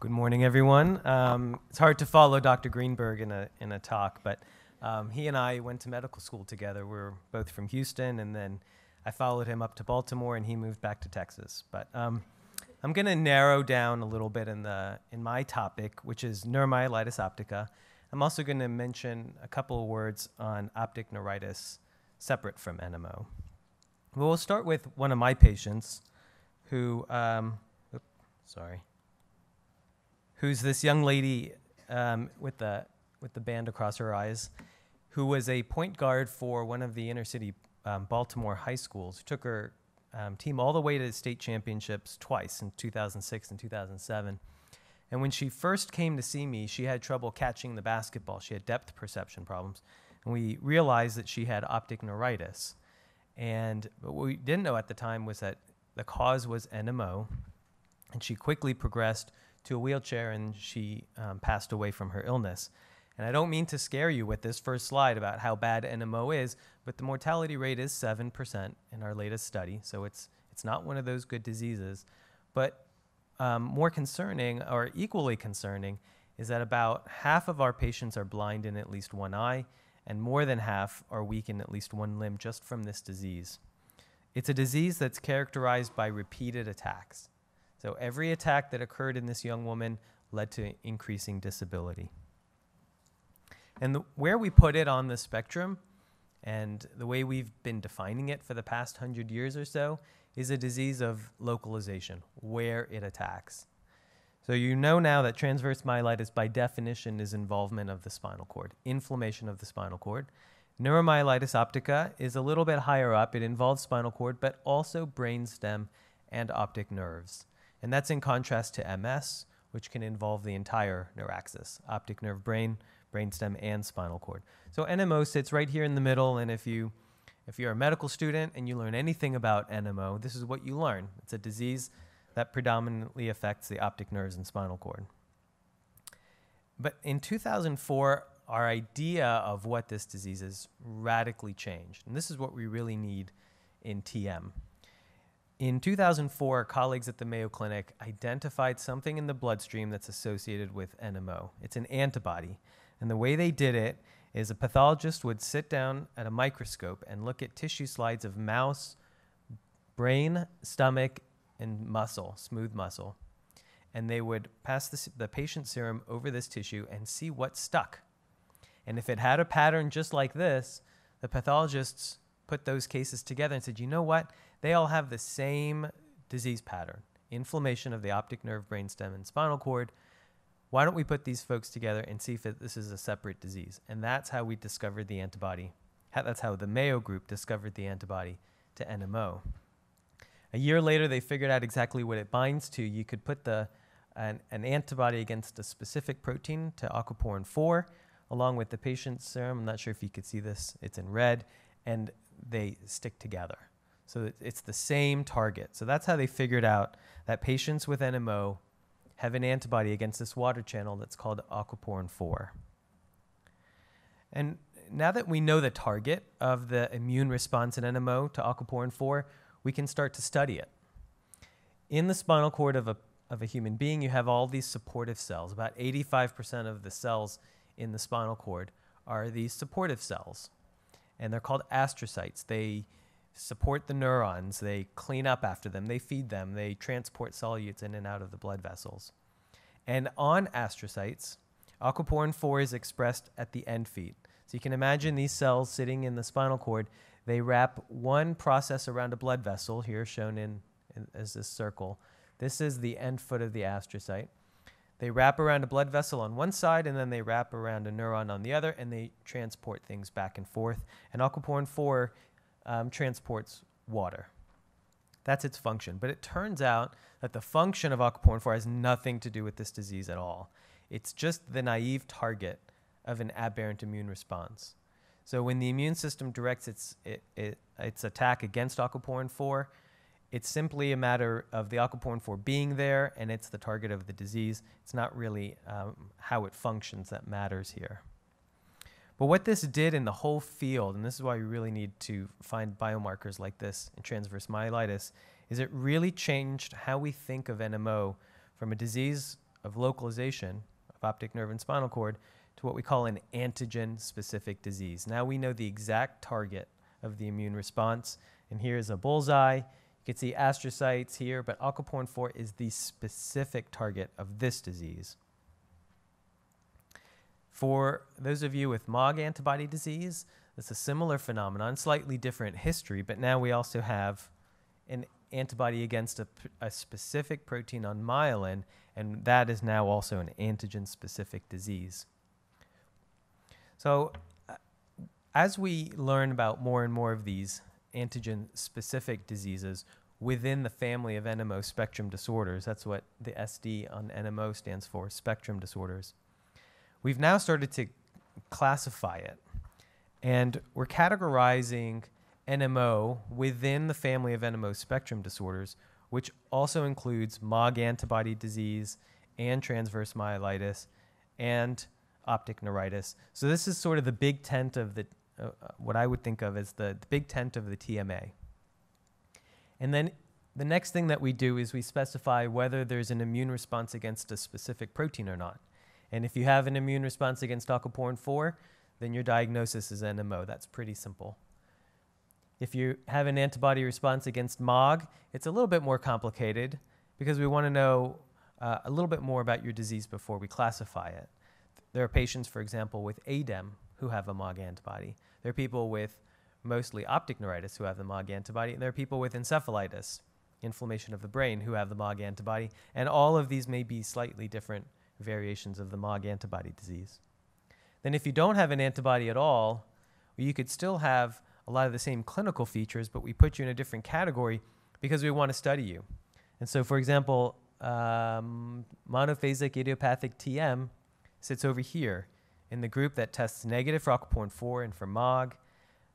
Good morning, everyone. It's hard to follow Dr. Greenberg in a talk, but he and I went to medical school together. We're both from Houston, and then I followed him up to Baltimore, and he moved back to Texas. But I'm going to narrow down a little bit in my topic, which is Neuromyelitis Optica. I'm also going to mention a couple of words on optic neuritis separate from NMO. Well, we'll start with one of my patients who, who's this young lady with the band across her eyes, who was a point guard for one of the inner city Baltimore high schools, who took her team all the way to state championships twice in 2006 and 2007. And when she first came to see me, she had trouble catching the basketball. She had depth perception problems. And we realized that she had optic neuritis. And what we didn't know at the time was that the cause was NMO. And she quickly progressed to a wheelchair, and she passed away from her illness. And I don't mean to scare you with this first slide about how bad NMO is, but the mortality rate is 7% in our latest study. So it's not one of those good diseases. But more concerning, or equally concerning, is that about half of our patients are blind in at least one eye, and more than half are weak in at least one limb just from this disease. It's a disease that's characterized by repeated attacks. So every attack that occurred in this young woman led to increasing disability. And where we put it on the spectrum, and the way we've been defining it for the past 100 years or so, is a disease of localization, where it attacks. So you know now that transverse myelitis, by definition, is involvement of the spinal cord, inflammation of the spinal cord. Neuromyelitis optica is a little bit higher up. It involves spinal cord, but also brainstem and optic nerves. And that's in contrast to MS, which can involve the entire neuraxis, optic nerve, brain, brainstem, and spinal cord. So NMO sits right here in the middle, and if you're a medical student and you learn anything about NMO, this is what you learn. It's a disease that predominantly affects the optic nerves and spinal cord. But in 2004, our idea of what this disease is radically changed. And this is what we really need in TM. In 2004, colleagues at the Mayo Clinic identified something in the bloodstream that's associated with NMO. It's an antibody. And the way they did it is a pathologist would sit down at a microscope and look at tissue slides of mouse, brain, stomach, and muscle, smooth muscle. And they would pass the patient's serum over this tissue and see what stuck. And if it had a pattern just like this, the pathologists put those cases together and said, you know what? They all have the same disease pattern, inflammation of the optic nerve, brainstem, and spinal cord. Why don't we put these folks together and see if this is a separate disease? And that's how we discovered the antibody. That's how the Mayo group discovered the antibody to NMO. A year later, they figured out exactly what it binds to. You could put an antibody against a specific protein to aquaporin 4, along with the patient's serum. I'm not sure if you could see this. It's in red, and they stick together. So it's the same target. So that's how they figured out that patients with NMO have an antibody against this water channel that's called aquaporin 4. And now that we know the target of the immune response in NMO to aquaporin 4, we can start to study it. In the spinal cord of a human being, you have all these supportive cells. About 85% of the cells in the spinal cord are these supportive cells. And they're called astrocytes. They support the neurons. They clean up after them. They feed them. They transport solutes in and out of the blood vessels. And on astrocytes, aquaporin 4 is expressed at the end feet. So you can imagine these cells sitting in the spinal cord. They wrap one process around a blood vessel, here shown as this circle. This is the end foot of the astrocyte. They wrap around a blood vessel on one side, and then they wrap around a neuron on the other, and they transport things back and forth. And aquaporin 4 transports water. That's its function. But it turns out that the function of aquaporin 4 has nothing to do with this disease at all. It's just the naive target of an aberrant immune response. So when the immune system directs its attack against aquaporin 4, it's simply a matter of the aquaporin 4 being there, and it's the target of the disease. It's not really how it functions that matters here. But what this did in the whole field, and this is why we really need to find biomarkers like this in transverse myelitis, is it really changed how we think of NMO from a disease of localization of optic nerve and spinal cord to what we call an antigen-specific disease. Now we know the exact target of the immune response, and here is a bullseye. You can see astrocytes here, but aquaporin 4 is the specific target of this disease. For those of you with MOG antibody disease, it's a similar phenomenon, slightly different history, but now we also have an antibody against a specific protein on myelin, and that is now also an antigen-specific disease. So as we learn about more and more of these antigen-specific diseases within the family of NMO spectrum disorders, that's what the SD on NMO stands for, spectrum disorders, we've now started to classify it. And we're categorizing NMO within the family of NMO spectrum disorders, which also includes MOG antibody disease and transverse myelitis and optic neuritis. So this is sort of the big tent of the, what I would think of as the big tent of the TMA. And then the next thing that we do is we specify whether there's an immune response against a specific protein or not. And if you have an immune response against aquaporin 4, then your diagnosis is NMO. That's pretty simple. If you have an antibody response against MOG, it's a little bit more complicated because we want to know a little bit more about your disease before we classify it. There are patients, for example, with ADEM who have a MOG antibody. There are people with mostly optic neuritis who have the MOG antibody, and there are people with encephalitis, inflammation of the brain, who have the MOG antibody, and all of these may be slightly different variations of the MOG antibody disease. Then if you don't have an antibody at all, you could still have a lot of the same clinical features, but we put you in a different category because we want to study you. And so, for example, monophasic idiopathic TM sits over here in the group that tests negative for aquaporin 4 and for MOG,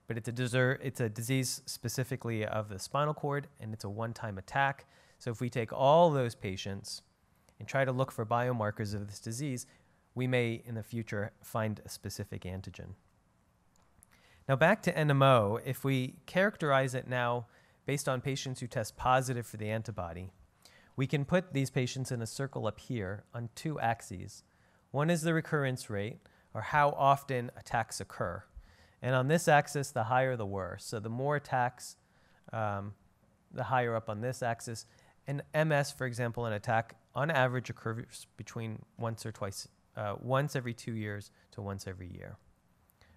but it's a disease specifically of the spinal cord, and it's a one-time attack. So if we take all those patients and try to look for biomarkers of this disease, we may, in the future, find a specific antigen. Now back to NMO, if we characterize it now based on patients who test positive for the antibody, we can put these patients in a circle up here on two axes. One is the recurrence rate, or how often attacks occur. And on this axis, the higher the worse. So the more attacks, the higher up on this axis. And MS, for example, an attack on average occurs between once every 2 years to once every year.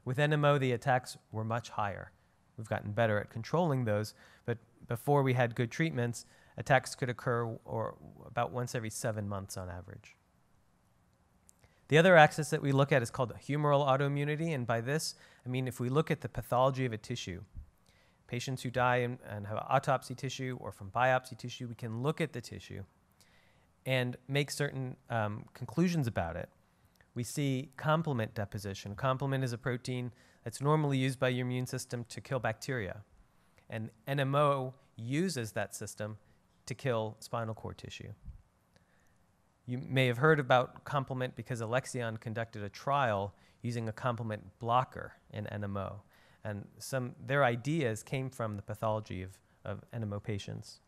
With NMO, the attacks were much higher. We've gotten better at controlling those, but before we had good treatments, attacks could occur about once every 7 months on average. The other axis that we look at is called humoral autoimmunity, and by this, I mean if we look at the pathology of a tissue, patients who die and have autopsy tissue or from biopsy tissue, we can look at the tissue and make certain conclusions about it. We see complement deposition. Complement is a protein that's normally used by your immune system to kill bacteria. And NMO uses that system to kill spinal cord tissue. You may have heard about complement because Alexion conducted a trial using a complement blocker in NMO. And their ideas came from the pathology of NMO patients.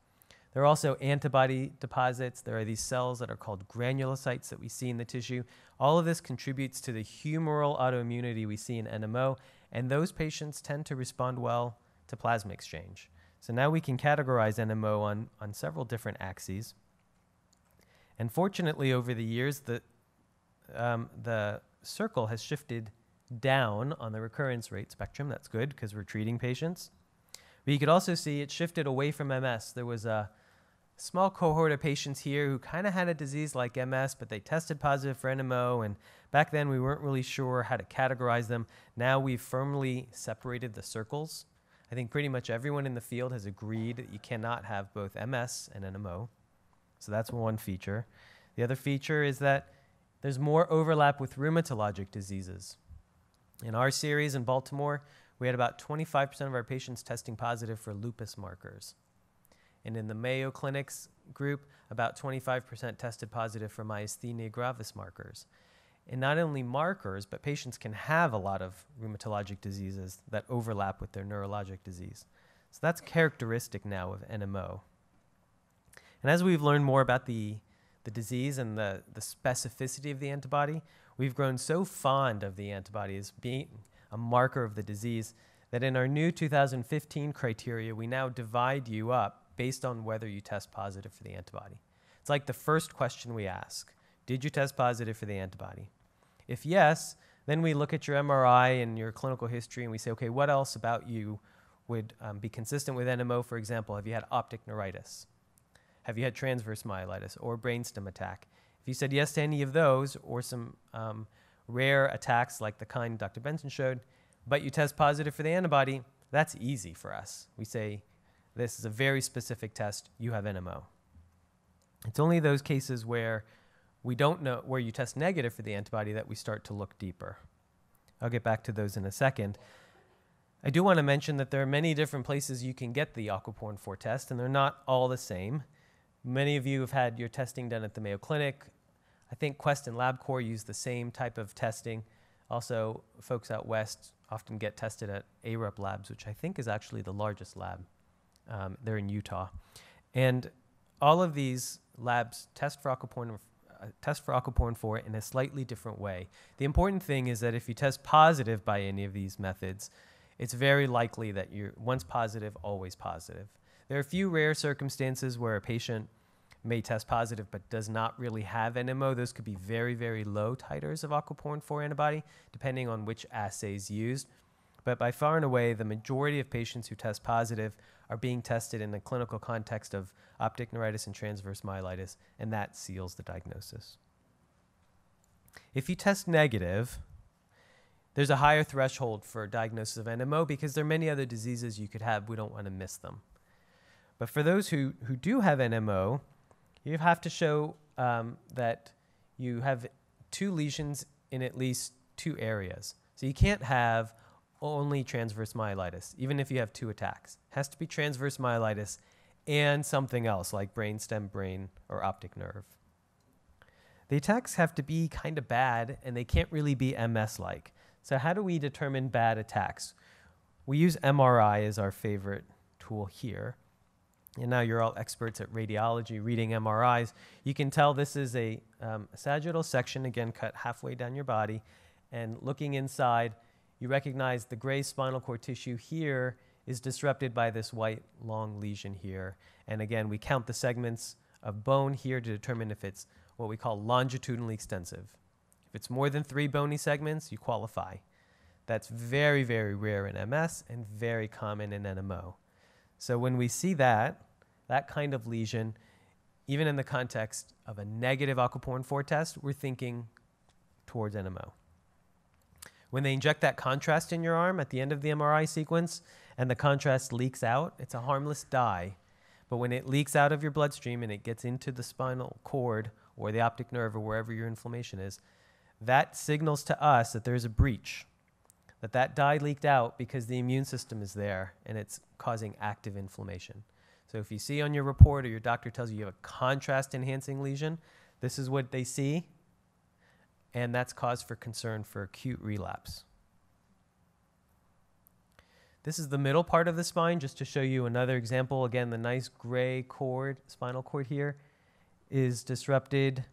There are also antibody deposits. There are these cells that are called granulocytes that we see in the tissue. All of this contributes to the humoral autoimmunity we see in NMO, and those patients tend to respond well to plasma exchange. So now we can categorize NMO on several different axes. And fortunately, over the years, the circle has shifted down on the recurrence rate spectrum. That's good because we're treating patients. But you could also see it shifted away from MS. There was a small cohort of patients here who kind of had a disease like MS, but they tested positive for NMO, and back then we weren't really sure how to categorize them. Now we've firmly separated the circles. I think pretty much everyone in the field has agreed that you cannot have both MS and NMO. So that's one feature. The other feature is that there's more overlap with rheumatologic diseases. In our series in Baltimore, we had about 25% of our patients testing positive for lupus markers. And in the Mayo Clinic's group, about 25% tested positive for myasthenia gravis markers. And not only markers, but patients can have a lot of rheumatologic diseases that overlap with their neurologic disease. So that's characteristic now of NMO. And as we've learned more about the the disease and the specificity of the antibody, we've grown so fond of the antibody as being a marker of the disease that in our new 2015 criteria, we now divide you up based on whether you test positive for the antibody. It's like the first question we ask: did you test positive for the antibody? If yes, then we look at your MRI and your clinical history and we say, okay, what else about you would be consistent with NMO? For example, have you had optic neuritis? Have you had transverse myelitis or brainstem attack? If you said yes to any of those, or some rare attacks like the kind Dr. Benson showed, but you test positive for the antibody, that's easy for us. We say, this is a very specific test, you have NMO. It's only those cases where we don't know, where you test negative for the antibody, that we start to look deeper. I'll get back to those in a second. I do want to mention that there are many different places you can get the aquaporin 4 test, and they're not all the same. Many of you have had your testing done at the Mayo Clinic. I think Quest and LabCorp use the same type of testing. Also, folks out west often get tested at ARUP Labs, which I think is actually the largest lab. They're in Utah. And all of these labs test for aquaporin 4 in a slightly different way. The important thing is that if you test positive by any of these methods, it's very likely that you're once positive, always positive. There are a few rare circumstances where a patient may test positive but does not really have NMO. Those could be very, very low titers of aquaporin 4 antibody, depending on which assays used. But by far and away, the majority of patients who test positive are being tested in the clinical context of optic neuritis and transverse myelitis, and that seals the diagnosis. If you test negative, there's a higher threshold for diagnosis of NMO because there are many other diseases you could have. We don't want to miss them. But for those who do have NMO, you have to show that you have 2 lesions in at least 2 areas. So you can't have only transverse myelitis, even if you have 2 attacks. It has to be transverse myelitis and something else like brainstem, brain, or optic nerve. The attacks have to be kind of bad, and they can't really be MS-like. So how do we determine bad attacks? We use MRI as our favorite tool here. And now you're all experts at radiology, reading MRIs. You can tell this is a sagittal section, again, cut halfway down your body. And looking inside, you recognize the gray spinal cord tissue here is disrupted by this white long lesion here. And again, we count the segments of bone here to determine if it's what we call longitudinally extensive. If it's more than 3 bony segments, you qualify. That's very, very rare in MS and very common in NMO. So when we see that kind of lesion, even in the context of a negative aquaporin 4 test, we're thinking towards NMO. When they inject that contrast in your arm at the end of the MRI sequence and the contrast leaks out, it's a harmless dye. But when it leaks out of your bloodstream and it gets into the spinal cord or the optic nerve or wherever your inflammation is, that signals to us that there's a breach, that dye leaked out because the immune system is there and it's causing active inflammation. So if you see on your report or your doctor tells you you have a contrast-enhancing lesion, this is what they see, and that's cause for concern for acute relapse. This is the middle part of the spine, just to show you another example. Again, the nice gray cord, spinal cord here, is disrupted.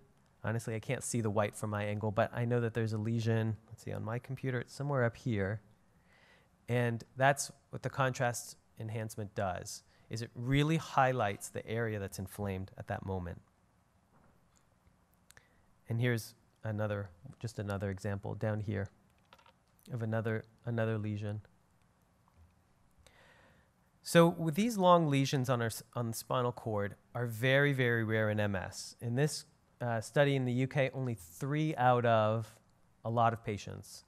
Honestly, I can't see the white from my angle, but I know that there's a lesion. Let's see, on my computer, it's somewhere up here. And that's what the contrast enhancement does, is it really highlights the area that's inflamed at that moment. And here's just another example down here of another lesion. So with these long lesions on the spinal cord are very, very rare in MS. In this study in the UK, only 3 out of a lot of patients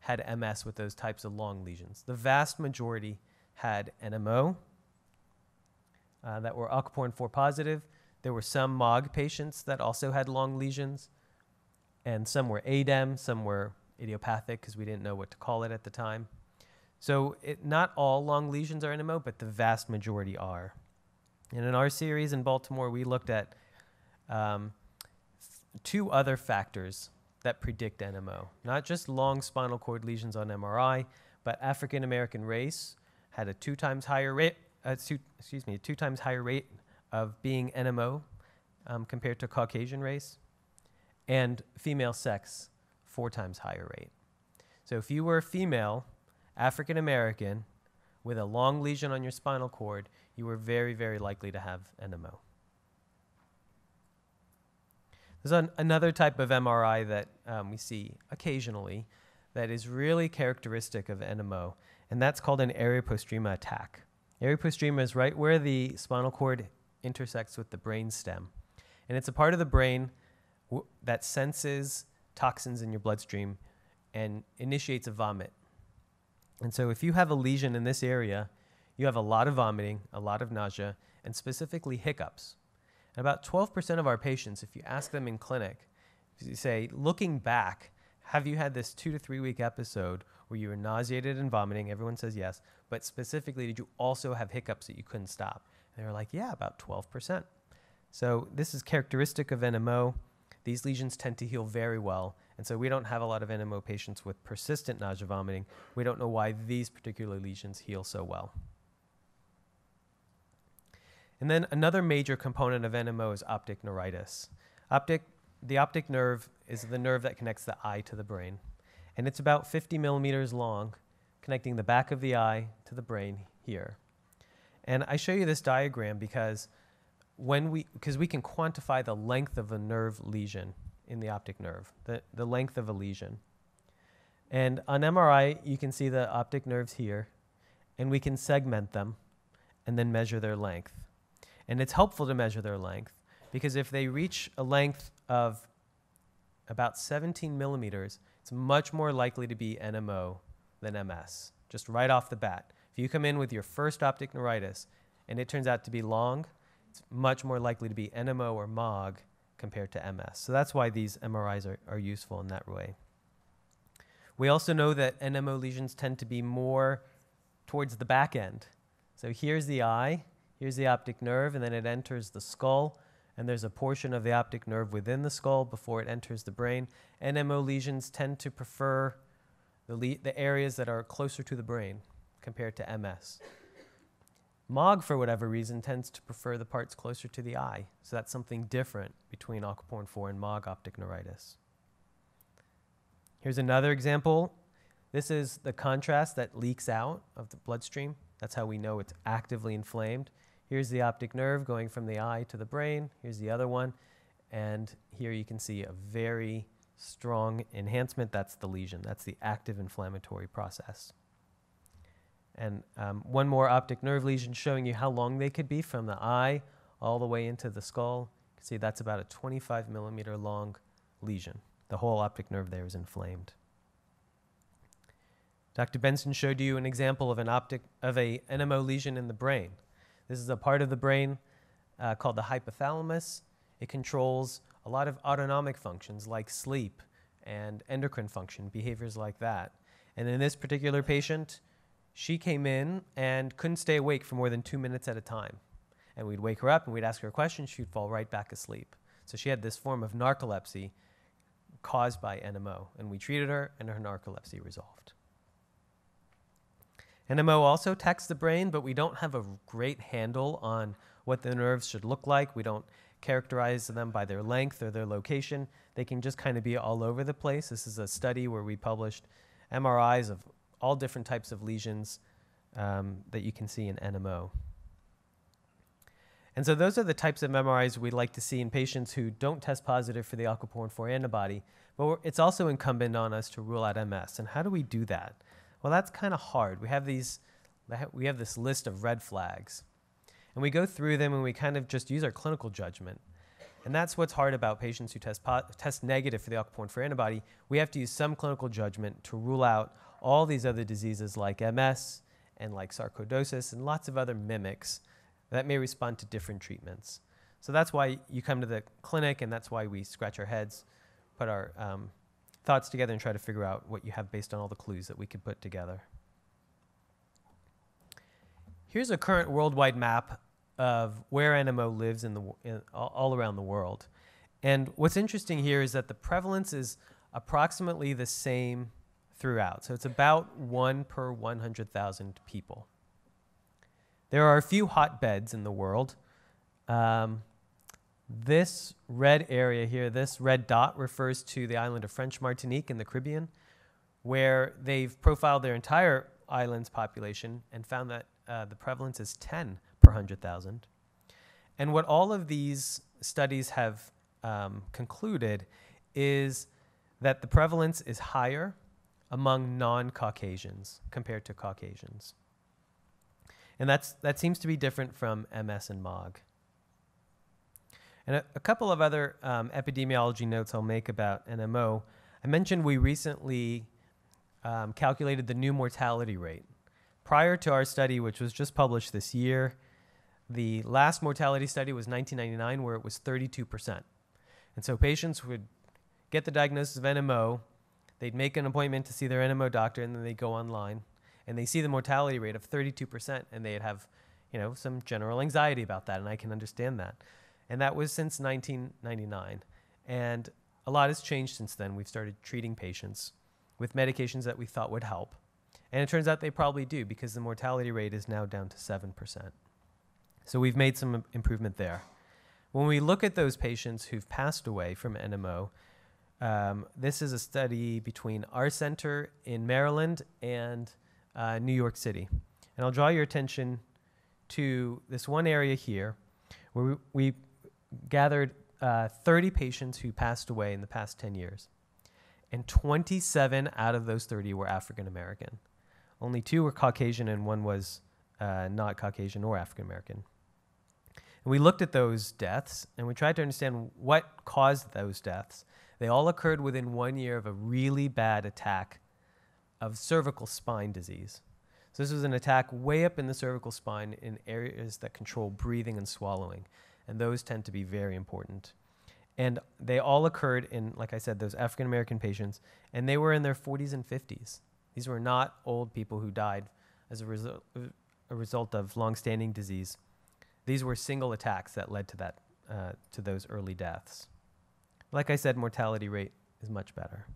had MS with those types of long lesions. The vast majority had NMO that were aquaporin 4 positive. There were some MOG patients that also had long lesions, and some were ADEM, some were idiopathic because we didn't know what to call it at the time. So not all long lesions are NMO, but the vast majority are. And in our series in Baltimore, we looked at 2 other factors that predict NMO. Not just long spinal cord lesions on MRI, but African American race had a 2 times higher rate, 2 times higher rate of being NMO compared to Caucasian race, and female sex 4 times higher rate. So if you were a female, African American, with a long lesion on your spinal cord, you were very, very likely to have NMO. There's another type of MRI that we see occasionally that is really characteristic of NMO, and that's called an area-postrema attack. Area-postrema is right where the spinal cord intersects with the brain stem. And it's a part of the brain that senses toxins in your bloodstream and initiates a vomit. And so if you have a lesion in this area, you have a lot of vomiting, a lot of nausea, and specifically hiccups. And about 12% of our patients, if you ask them in clinic, if you say, looking back, have you had this 2 to 3 week episode where you were nauseated and vomiting? Everyone says yes. But specifically, did you also have hiccups that you couldn't stop? And they were like, yeah, about 12%. So this is characteristic of NMO. These lesions tend to heal very well. And so we don't have a lot of NMO patients with persistent nausea vomiting. We don't know why these particular lesions heal so well. And then another major component of NMO is optic neuritis. The optic nerve is the nerve that connects the eye to the brain. And it's about 50 millimeters long, connecting the back of the eye to the brain here. And I show you this diagram because we can quantify the length of a nerve lesion in the optic nerve, the length of a lesion. And on MRI, you can see the optic nerves here, and we can segment them and then measure their length. And it's helpful to measure their length because if they reach a length of about 17 millimeters, it's much more likely to be NMO than MS, just right off the bat. If you come in with your first optic neuritis and it turns out to be long, it's much more likely to be NMO or MOG compared to MS. So that's why these MRIs are useful in that way. We also know that NMO lesions tend to be more towards the back end. So here's the eye, here's the optic nerve, and then it enters the skull, and there's a portion of the optic nerve within the skull before it enters the brain. NMO lesions tend to prefer the areas that are closer to the brain compared to MS. MOG, for whatever reason, tends to prefer the parts closer to the eye. So that's something different between aquaporin 4 and MOG optic neuritis. Here's another example. This is the contrast that leaks out of the bloodstream. That's how we know it's actively inflamed. Here's the optic nerve going from the eye to the brain. Here's the other one. And here you can see a very strong enhancement. That's the lesion. That's the active inflammatory process. And one more optic nerve lesion showing you how long they could be from the eye all the way into the skull. You can see that's about a 25 millimeter long lesion. The whole optic nerve there is inflamed. Dr. Benson showed you an example of an NMO lesion in the brain. This is a part of the brain called the hypothalamus. It controls a lot of autonomic functions like sleep and endocrine function, behaviors like that. And in this particular patient, she came in and couldn't stay awake for more than 2 minutes at a time. And we'd wake her up and we'd ask her a question, she'd fall right back asleep. So she had this form of narcolepsy caused by NMO, and we treated her and her narcolepsy resolved. NMO also attacks the brain, but we don't have a great handle on what the nerves should look like. We don't characterize them by their length or their location. They can just kind of be all over the place. This is a study where we published MRIs of all different types of lesions that you can see in NMO. And so those are the types of MRIs we'd like to see in patients who don't test positive for the aquaporin 4 antibody, but it's also incumbent on us to rule out MS. And how do we do that? Well, that's kind of hard. We have this list of red flags, and we go through them and we kind of just use our clinical judgment. And that's what's hard about patients who test negative for the aquaporin 4 antibody. We have to use some clinical judgment to rule out all these other diseases like MS and like sarcoidosis and lots of other mimics that may respond to different treatments. So that's why you come to the clinic, and that's why we scratch our heads, put our thoughts together and try to figure out what you have based on all the clues that we could put together. Here's a current worldwide map of where NMO lives all around the world. And what's interesting here is that the prevalence is approximately the same throughout. So it's about 1 per 100,000 people. There are a few hotbeds in the world. The This red area here, this red dot, refers to the island of French Martinique in the Caribbean, where they've profiled their entire island's population and found that the prevalence is 10 per 100,000. And what all of these studies have concluded is that the prevalence is higher among non-Caucasians compared to Caucasians. And that seems to be different from MS and MOG. And a couple of other epidemiology notes I'll make about NMO. I mentioned we recently calculated the new mortality rate. Prior to our study, which was just published this year, the last mortality study was 1999, where it was 32%. And so patients would get the diagnosis of NMO, they'd make an appointment to see their NMO doctor, and then they'd go online, and they see the mortality rate of 32%, and they'd have, some general anxiety about that, and I can understand that. And that was since 1999. And a lot has changed since then. We've started treating patients with medications that we thought would help. And it turns out they probably do, because the mortality rate is now down to 7%. So we've made some improvement there. When we look at those patients who've passed away from NMO, this is a study between our center in Maryland and New York City. And I'll draw your attention to this one area here where we gathered 30 patients who passed away in the past 10 years. And 27 out of those 30 were African American. Only 2 were Caucasian and 1 was not Caucasian or African American. And we looked at those deaths and we tried to understand what caused those deaths. They all occurred within 1 year of a really bad attack of cervical spine disease. So this was an attack way up in the cervical spine in areas that control breathing and swallowing. And those tend to be very important. And they all occurred in, like I said, those African American patients, and they were in their 40s and 50s. These were not old people who died as a result of long-standing disease. These were single attacks that led to that, to those early deaths. Like I said, mortality rate is much better.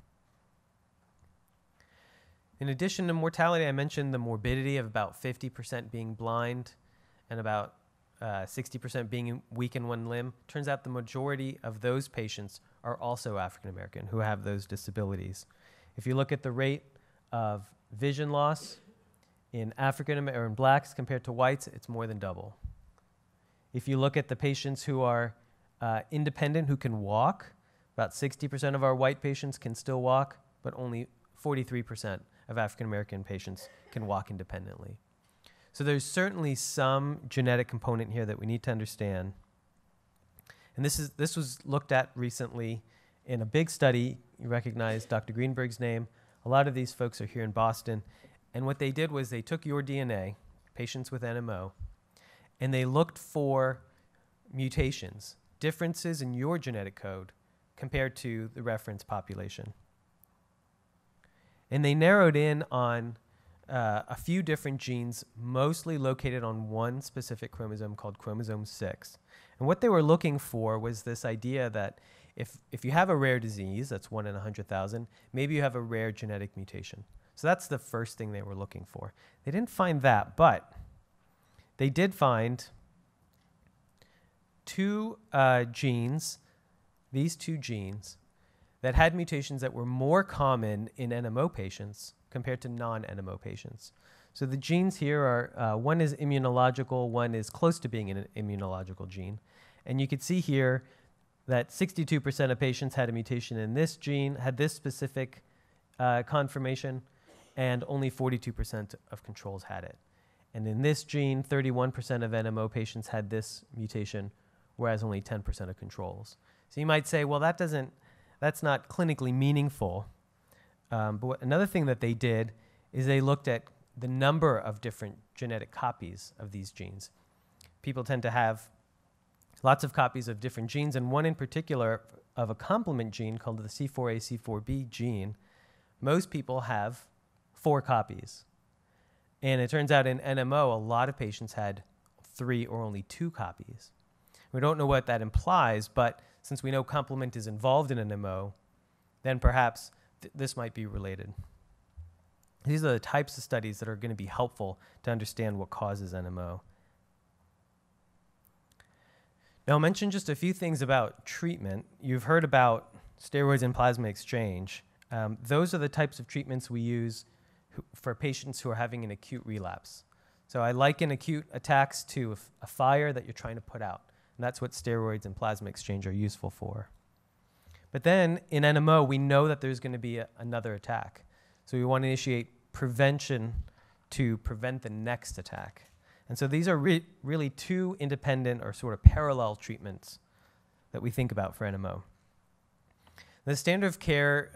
In addition to mortality, I mentioned the morbidity of about 50% being blind and about 60% being weak in one limb. Turns out the majority of those patients are also African American who have those disabilities. If you look at the rate of vision loss in in blacks compared to whites, it's more than double. If you look at the patients who are independent, who can walk, about 60% of our white patients can still walk, but only 43% of African American patients can walk independently. So there's certainly some genetic component here that we need to understand. And this was looked at recently in a big study. You recognize Dr. Greenberg's name. A lot of these folks are here in Boston. And what they did was they took your DNA, patients with NMO, and they looked for mutations, differences in your genetic code compared to the reference population. And they narrowed in on a few different genes, mostly located on one specific chromosome called chromosome 6. And what they were looking for was this idea that if you have a rare disease, that's 1 in 100,000, maybe you have a rare genetic mutation. So that's the first thing they were looking for. They didn't find that, but they did find 2 genes, these 2 genes, that had mutations that were more common in NMO patients compared to non-NMO patients. So the genes here are, one is immunological, one is close to being an immunological gene. And you can see here that 62% of patients had a mutation in this gene, had this specific conformation, and only 42% of controls had it. And in this gene, 31% of NMO patients had this mutation, whereas only 10% of controls. So you might say, well, that's not clinically meaningful. But another thing that they did is they looked at the number of different genetic copies of these genes. People tend to have lots of copies of different genes, and one in particular of a complement gene called the C4a, C4b gene. Most people have 4 copies. And it turns out in NMO, a lot of patients had 3 or only 2 copies. We don't know what that implies, but since we know complement is involved in NMO, then perhaps this might be related. These are the types of studies that are going to be helpful to understand what causes NMO. Now, I'll mention just a few things about treatment. You've heard about steroids and plasma exchange. Those are the types of treatments we use for patients who are having an acute relapse. So I liken acute attacks to a fire that you're trying to put out. And that's what steroids and plasma exchange are useful for. But then in NMO, we know that there's going to be another attack. So we want to initiate prevention to prevent the next attack. And so these are really two independent or sort of parallel treatments that we think about for NMO. The standard of care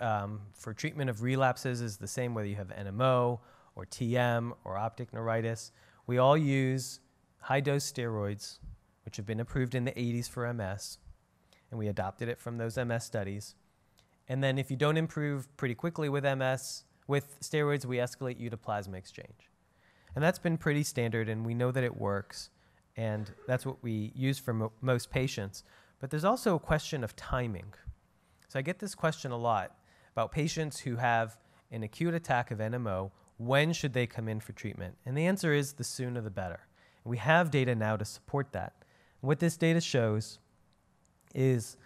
for treatment of relapses is the same whether you have NMO or TM or optic neuritis. We all use high-dose steroids, which have been approved in the 80s for MS, and we adopted it from those MS studies. And then if you don't improve pretty quickly with MS, with steroids, we escalate you to plasma exchange. And that's been pretty standard, and we know that it works, and that's what we use for most patients. But there's also a question of timing. So I get this question a lot about patients who have an acute attack of NMO. When should they come in for treatment? And the answer is the sooner the better. And we have data now to support that. And what this data shows is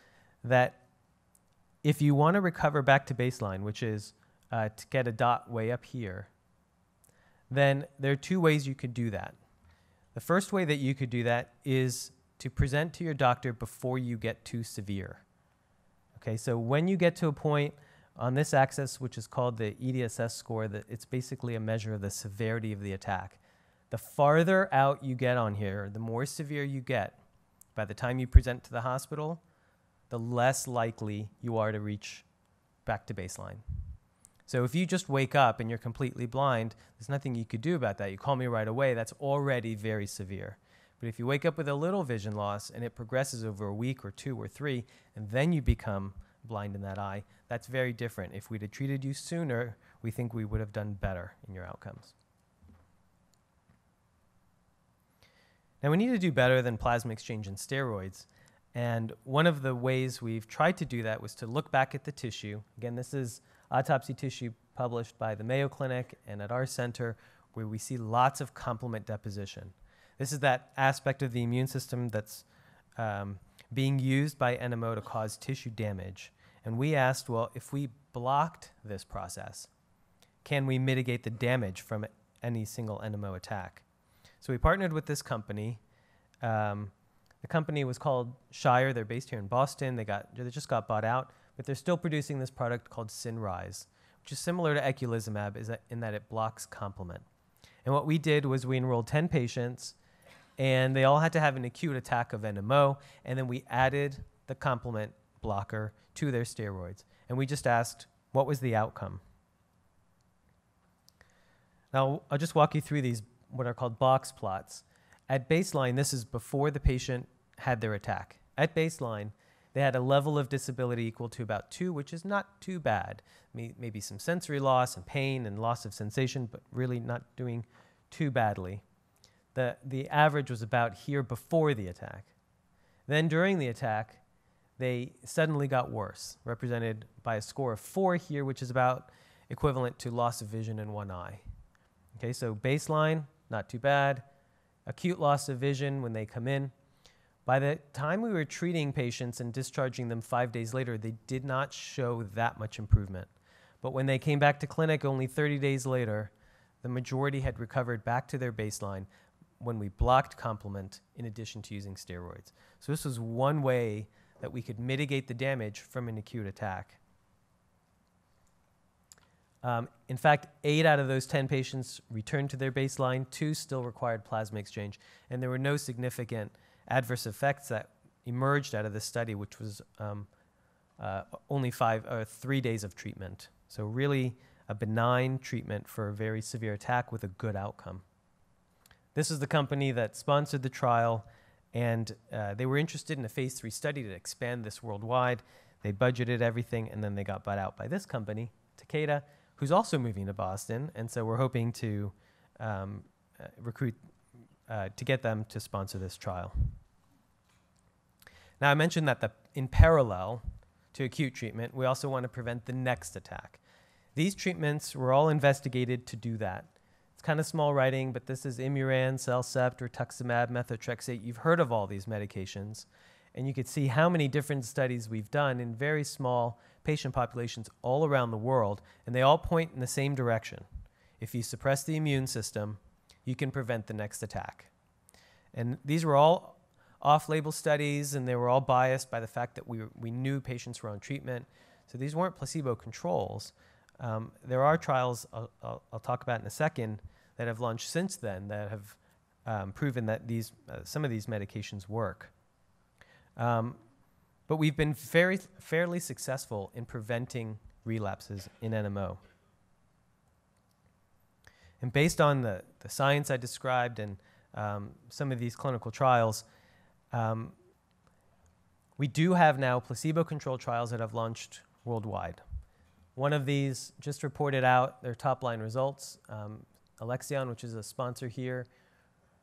that if you want to recover back to baseline, which is to get a dot way up here, then there are two ways you could do that. The first way that you could do that is to present to your doctor before you get too severe. Okay, so when you get to a point on this axis, which is called the EDSS score, that it's basically a measure of the severity of the attack. The farther out you get on here, the more severe you get, by the time you present to the hospital, the less likely you are to reach back to baseline. So if you just wake up and you're completely blind, there's nothing you could do about that. You call me right away, that's already very severe. But if you wake up with a little vision loss and it progresses over a week or 2 or 3, and then you become blind in that eye, that's very different. If we'd have treated you sooner, we think we would have done better in your outcomes. Now, we need to do better than plasma exchange and steroids. And one of the ways we've tried to do that was to look back at the tissue. Again, this is autopsy tissue published by the Mayo Clinic and at our center, where we see lots of complement deposition. This is that aspect of the immune system that's being used by NMO to cause tissue damage. And we asked, well, if we blocked this process, can we mitigate the damage from any single NMO attack? So we partnered with this company. The company was called Shire. They're based here in Boston. They just got bought out, but they're still producing this product called Cinryze, which is similar to Eculizumab in that it blocks complement. And what we did was we enrolled 10 patients, and they all had to have an acute attack of NMO, and then we added the complement blocker to their steroids. And we just asked, what was the outcome? Now, I'll just walk you through these, what are called box plots. At baseline, this is before the patient had their attack. At baseline, they had a level of disability equal to about 2, which is not too bad. Maybe some sensory loss and pain and loss of sensation, but really not doing too badly. The average was about here before the attack. Then during the attack, they suddenly got worse, represented by a score of 4 here, which is about equivalent to loss of vision in one eye. Okay, so baseline, not too bad. Acute loss of vision when they come in. By the time we were treating patients and discharging them 5 days later, they did not show that much improvement. But when they came back to clinic only 30 days later, the majority had recovered back to their baseline when we blocked complement in addition to using steroids. So this was one way that we could mitigate the damage from an acute attack. In fact, 8 out of those 10 patients returned to their baseline. 2 still required plasma exchange. And there were no significant adverse effects that emerged out of this study, which was only 3 days of treatment. So really a benign treatment for a very severe attack with a good outcome. This is the company that sponsored the trial, and they were interested in a phase 3 study to expand this worldwide. They budgeted everything, and then they got bought out by this company, Takeda, who's also moving to Boston, and so we're hoping to recruit to get them to sponsor this trial. Now, I mentioned that in parallel to acute treatment, we also want to prevent the next attack. These treatments were all investigated to do that. It's kind of small writing, but this is Imuran, Cellcept, rituximab, methotrexate. You've heard of all these medications. And you could see how many different studies we've done in very small patient populations all around the world, and they all point in the same direction. If you suppress the immune system, you can prevent the next attack. And these were all off-label studies, and they were all biased by the fact that we knew patients were on treatment. So these weren't placebo controls. There are trials I'll talk about in a second that have launched since then that have proven that some of these medications work. But we've been fairly successful in preventing relapses in NMO. And based on the science I described and some of these clinical trials, we do have now placebo-controlled trials that have launched worldwide. One of these just reported out their top-line results. Alexion, which is a sponsor here,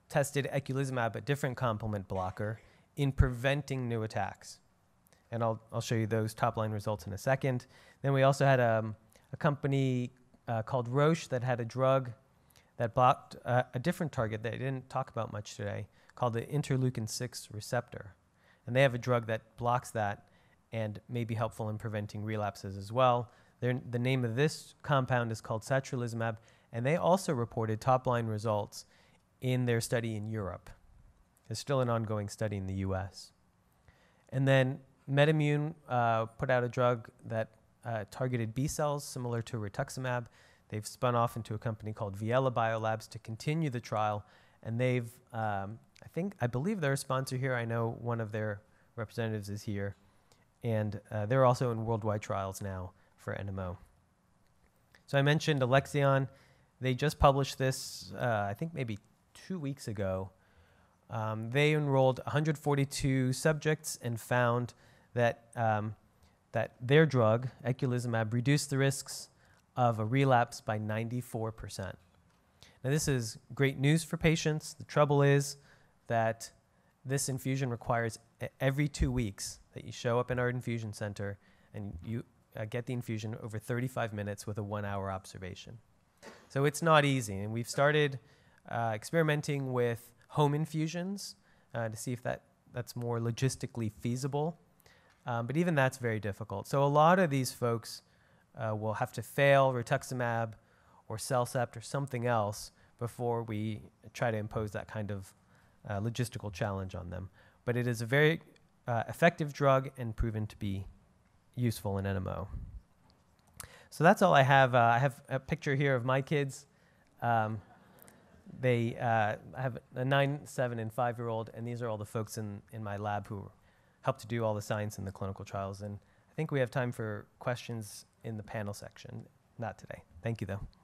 tested Eculizumab, a different complement blocker, in preventing new attacks. And I'll show you those top-line results in a second. Then we also had a company called Roche that had a drug that blocked a different target that I didn't talk about much today, called the interleukin-6 receptor. And they have a drug that blocks that and may be helpful in preventing relapses as well. The name of this compound is called Eculizumab, and they also reported top-line results in their study in Europe. There's still an ongoing study in the US. And then MedImmune put out a drug that targeted B cells, similar to rituximab. They've spun off into a company called Viela Biolabs to continue the trial, and they've, I believe they're a sponsor here. I know one of their representatives is here, and they're also in worldwide trials now for NMO. So I mentioned Alexion. They just published this, I think maybe 2 weeks ago. They enrolled 142 subjects and found that, that their drug, Eculizumab, reduced the risks of a relapse by 94%. Now, this is great news for patients. The trouble is that this infusion requires every 2 weeks that you show up in our infusion center and you get the infusion over 35 minutes with a 1-hour observation. So it's not easy, and we've started experimenting with home infusions to see if that's more logistically feasible. But even that's very difficult. So a lot of these folks will have to fail rituximab or Cellcept or something else before we try to impose that kind of logistical challenge on them. But it is a very effective drug and proven to be useful in NMO. So that's all I have. I have a picture here of my kids. I have a 9, 7, and 5-year-old, and these are all the folks in my lab who help to do all the science in the clinical trials. And I think we have time for questions in the panel section. Not today. Thank you, though.